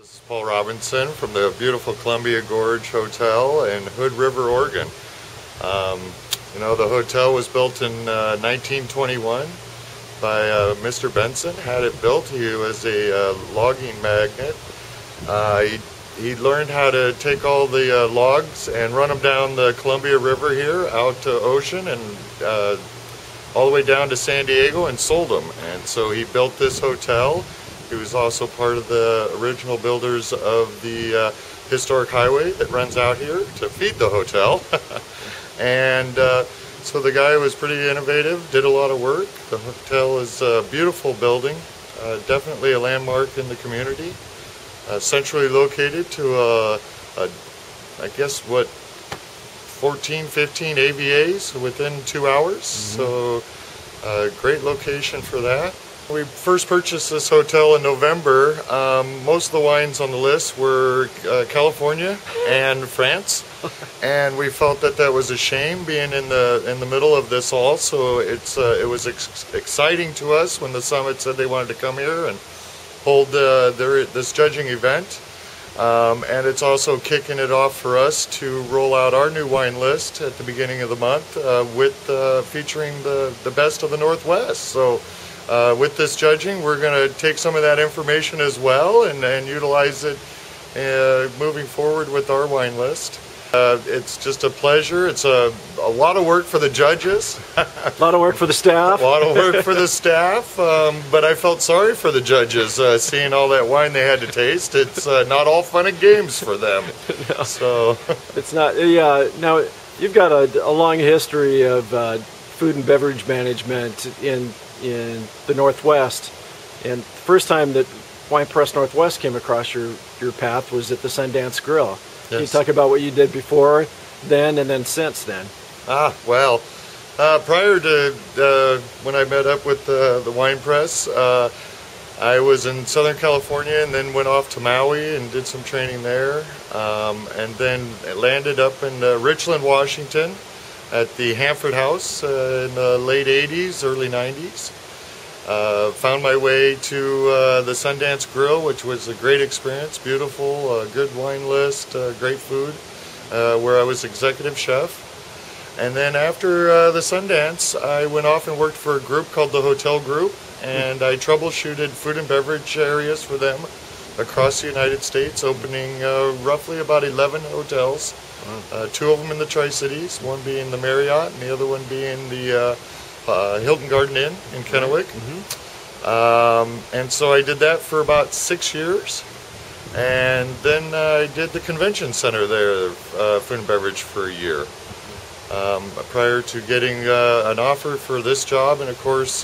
This is Paul Robinson from the beautiful Columbia Gorge Hotel in Hood River, Oregon. The hotel was built in 1921 by Mr. Benson. Had it built. He was a logging magnate. He learned how to take all the logs and run them down the Columbia River here out to ocean and all the way down to San Diego and sold them. And so he built this hotel. He was also part of the original builders of the historic highway that runs out here to feed the hotel. And so the guy was pretty innovative, did a lot of work. The hotel is a beautiful building, definitely a landmark in the community. Centrally located to I guess what, 14, 15 AVAs within 2 hours. So great location for that. We first purchased this hotel in November. Most of the wines on the list were California and France, and we felt that that was a shame being in the middle of this all. So it was exciting to us when the summit said they wanted to come here and hold this judging event. And it's also kicking it off for us to roll out our new wine list at the beginning of the month with featuring the best of the Northwest. So with this judging, we're going to take some of that information as well and utilize it moving forward with our wine list. It's just a pleasure. It's a lot of work for the judges. A lot of work for the staff. A lot of work for the staff, but I felt sorry for the judges seeing all that wine they had to taste. It's not all fun and games for them. No, so it's not. Yeah. Now you've got a long history of food and beverage management in the Northwest, and the first time that Wine Press Northwest came across your path was at the Sundance Grill. Yes. Can you talk about what you did before then and then since then? Well, prior to when I met up with the Wine Press, I was in Southern California and then went off to Maui and did some training there, and then landed up in Richland, Washington at the Hanford House in the late 80s, early 90s. Found my way to the Sundance Grill, which was a great experience, beautiful, good wine list, great food, where I was executive chef. And then after the Sundance, I went off and worked for a group called the Hotel Group, and I troubleshooted food and beverage areas for them across the United States, opening roughly about 11 hotels. 2 of them in the Tri-Cities, one being the Marriott and the other one being the Hilton Garden Inn in Kennewick. And so I did that for about 6 years, and then I did the convention center there, food and beverage, for a year. Prior to getting an offer for this job, and of course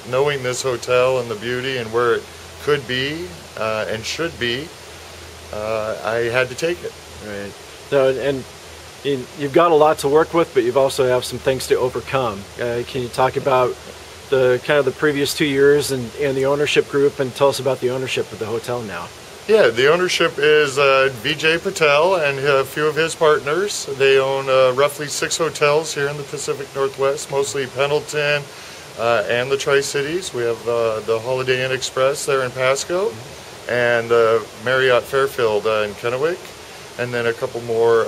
knowing this hotel and the beauty and where it could be and should be, I had to take it. Right. So, and you've got a lot to work with, but you've also have some things to overcome. Can you talk about the previous 2 years and the ownership group, and tell us about the ownership of the hotel now? Yeah, the ownership is Vijay Patel and a few of his partners. They own roughly 6 hotels here in the Pacific Northwest, mostly Pendleton and the Tri-Cities. We have the Holiday Inn Express there in Pasco, and Marriott Fairfield in Kennewick, and then a couple more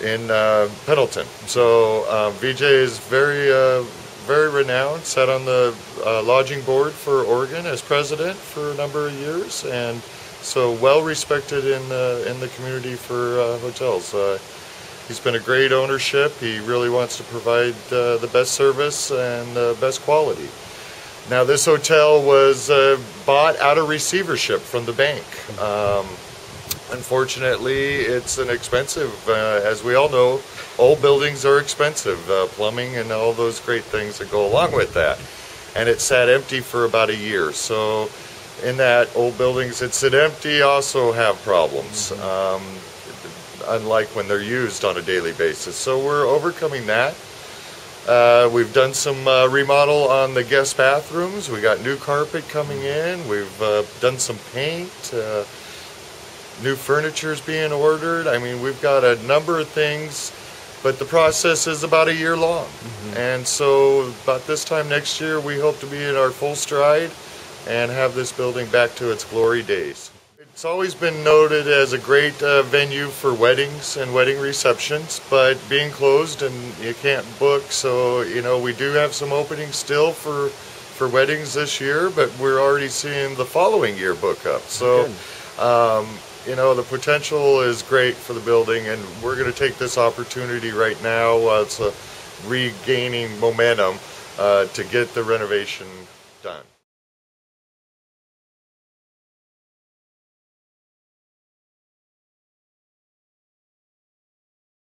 in Pendleton. So Vijay is very renowned, sat on the lodging board for Oregon as president for a number of years, and so well respected in the community for hotels. He's been a great ownership. He really wants to provide the best service and the best quality. Now, this hotel was bought out of receivership from the bank. Unfortunately, it's an expensive, as we all know, old buildings are expensive, plumbing and all those great things that go along with that. And it sat empty for about a year. So in that, old buildings that sit empty also have problems, unlike when they're used on a daily basis. So we're overcoming that. We've done some remodel on the guest bathrooms. We got new carpet coming in. We've done some paint. New furniture's being ordered. I mean, we've got a number of things, but the process is about a year long. And so about this time next year, we hope to be in our full stride and have this building back to its glory days. It's always been noted as a great venue for weddings and wedding receptions, but being closed and you can't book, so we do have some openings still for weddings this year, but we're already seeing the following year book up. So the potential is great for the building, and we're going to take this opportunity right now while it's regaining momentum to get the renovation done.